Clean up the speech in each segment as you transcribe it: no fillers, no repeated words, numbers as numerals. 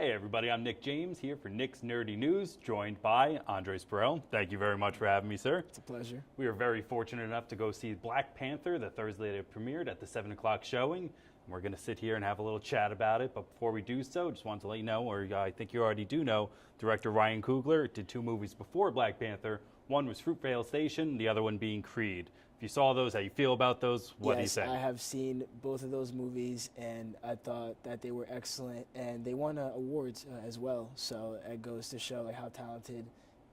Hey everybody, I'm Nick James here for Nick's Nerdy News, joined by Andre Spurell. Thank you very much for having me, sir. It's a pleasure. We are very fortunate enough to go see Black Panther the Thursday that it premiered at the 7 o'clock showing. And we're going to sit here and have a little chat about it, but before we do so, just wanted to let you know, or I think you already do know, director Ryan Coogler did 2 movies before Black Panther. One was Fruitvale Station, the other one being Creed. If you saw those, how you feel about those, what do you say? Yes, I have seen both of those movies, and I thought that they were excellent, and they won awards as well. So it goes to show like how talented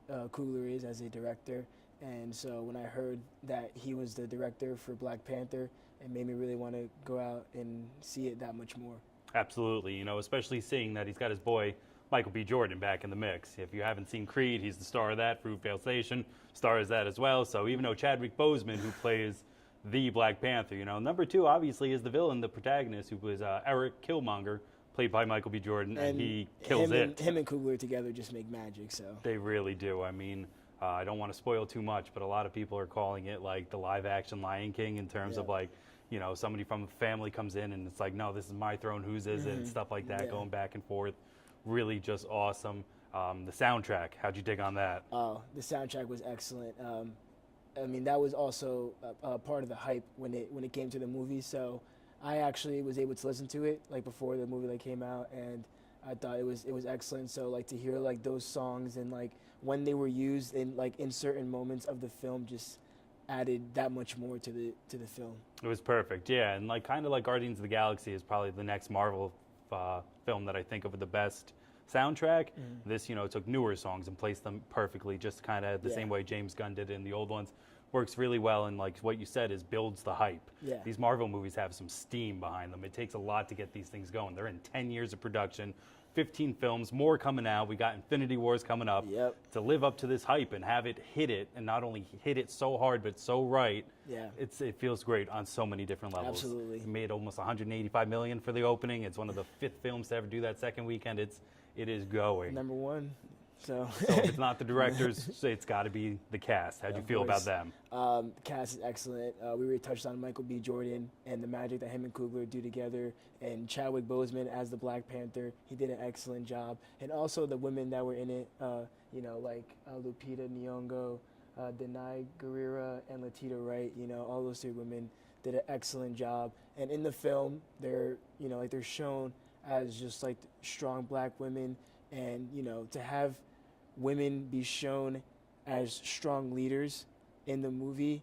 Coogler is as a director. And so when I heard that he was the director for Black Panther, it made me really want to go out and see it that much more. Absolutely, you know, especially seeing that he's got his boy Michael B. Jordan back in the mix. If you haven't seen Creed, he's the star of that. Fruitvale Station stars that as well. So even though Chadwick Boseman, who plays the Black Panther, you know, number 2 obviously is the villain, the protagonist, who was Eric Killmonger, played by Michael B. Jordan, and he kills it. Him and Coogler together just make magic. So they really do. I mean, I don't want to spoil too much, but a lot of people are calling it like the live-action Lion King in terms of like, you know, somebody from the family comes in and it's like, no, this is my throne, whose is it, and stuff like that, going back and forth. Really just awesome. The soundtrack, how'd you dig on that? Oh, the soundtrack was excellent. I mean, that was also a part of the hype when it came to the movie. So I actually was able to listen to it like before the movie came out, and I thought it was excellent. So like to hear like those songs and like when they were used in certain moments of the film just added that much more to the film. It was perfect, yeah, and like kind of like Guardians of the Galaxy is probably the next Marvel film that I think of with the best soundtrack. This, you know, took newer songs and placed them perfectly, just kind of the same way James Gunn did in the old ones. Works really well, and like what you said is builds the hype. These Marvel movies have some steam behind them. It takes a lot to get these things going. They're in 10 years of production, 15 films, more coming out. We got Infinity Wars coming up. To live up to this hype and have it hit it, and not only hit it so hard but so right. It feels great on so many different levels. Absolutely. It made almost 185 million for the opening. It's one of the 5th films to ever do that second weekend. It is going. Number 1. So if it's not the directors, it's got to be the cast. How'd you feel about them? The cast is excellent. We already touched on Michael B. Jordan and the magic that him and Coogler do together, and Chadwick Boseman as the Black Panther. He did an excellent job, and also the women that were in it. You know, like Lupita Nyong'o, Denai Guerrera, and Latita Wright. You know, all those 3 women did an excellent job. And in the film, they're shown as just like strong Black women, and you know, to have women be shown as strong leaders in the movie,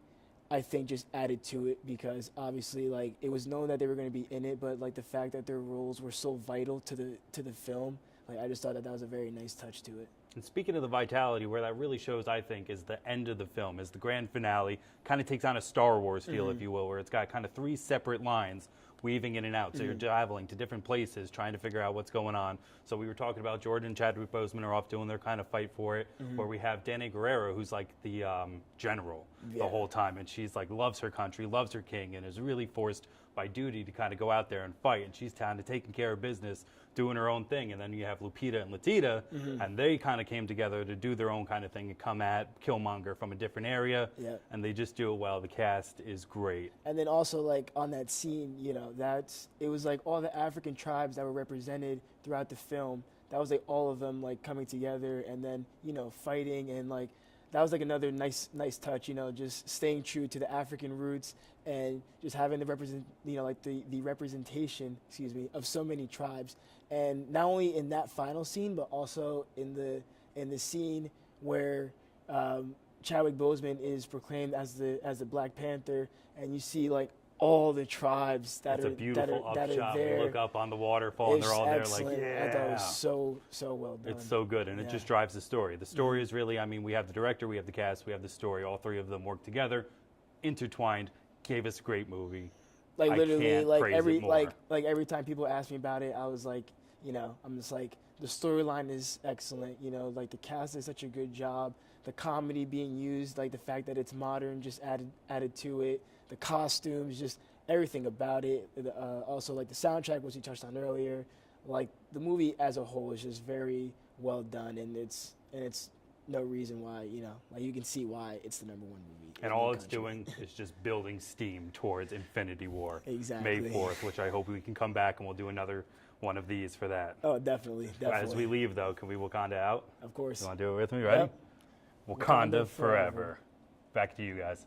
I think just added to it, because obviously like it was known that they were going to be in it, but like the fact that their roles were so vital to the film, like I just thought that was a very nice touch to it. And speaking of the vitality, where that really shows, I think, is the end of the film, is the grand finale. Kind of takes on a Star Wars feel, if you will, where it's got kind of 3 separate lines weaving in and out. So you're traveling to different places, trying to figure out what's going on. So we were talking about Jordan and Chadwick Boseman are off doing their kind of fight for it, where we have Danai Gurira, who's like the general the whole time, and she's like loves her country, loves her king, and is really forced by duty to kind of go out there and fight, and she's kind of taking care of business, doing her own thing. And then you have Lupita and Latita, and they kind of came together to do their own kind of thing and come at Killmonger from a different area, and they just do it well. The cast is great. And then also like on that scene, you know, it was like all the African tribes that were represented throughout the film. That was like all of them like coming together and then, you know, fighting, and like that was like another nice touch, you know, just staying true to the African roots and just having the representation, of so many tribes. And not only in that final scene, but also in the scene where Chadwick Boseman is proclaimed as the Black Panther, and you see like all the tribes that are there. It's a beautiful upshot. You look up on the waterfall, and they're all excellent. there like, I thought it was so well done. It's so good, and it just drives the story. The story is really, I mean, we have the director, we have the cast, we have the story. All 3 of them work together, intertwined, gave us a great movie. Like literally, like every time people ask me about it, I was like, you know, I'm just like, the storyline is excellent. You know, like the cast did such a good job. The comedy being used, like the fact that it's modern, just added to it. The costumes, just everything about it. Also, like the soundtrack, which we touched on earlier. Like the movie as a whole is just very well done, and it's no reason why, you know, like you can see why it's the #1 movie. And all it's doing is just building steam towards Infinity War. Exactly. May 4th, which I hope we can come back and we'll do another one of these for that. Oh, definitely. As we leave, though, can we Wakanda out? Of course. You want to do it with me? Ready? Yep. Wakanda Wakanda forever. forever. Back to you guys.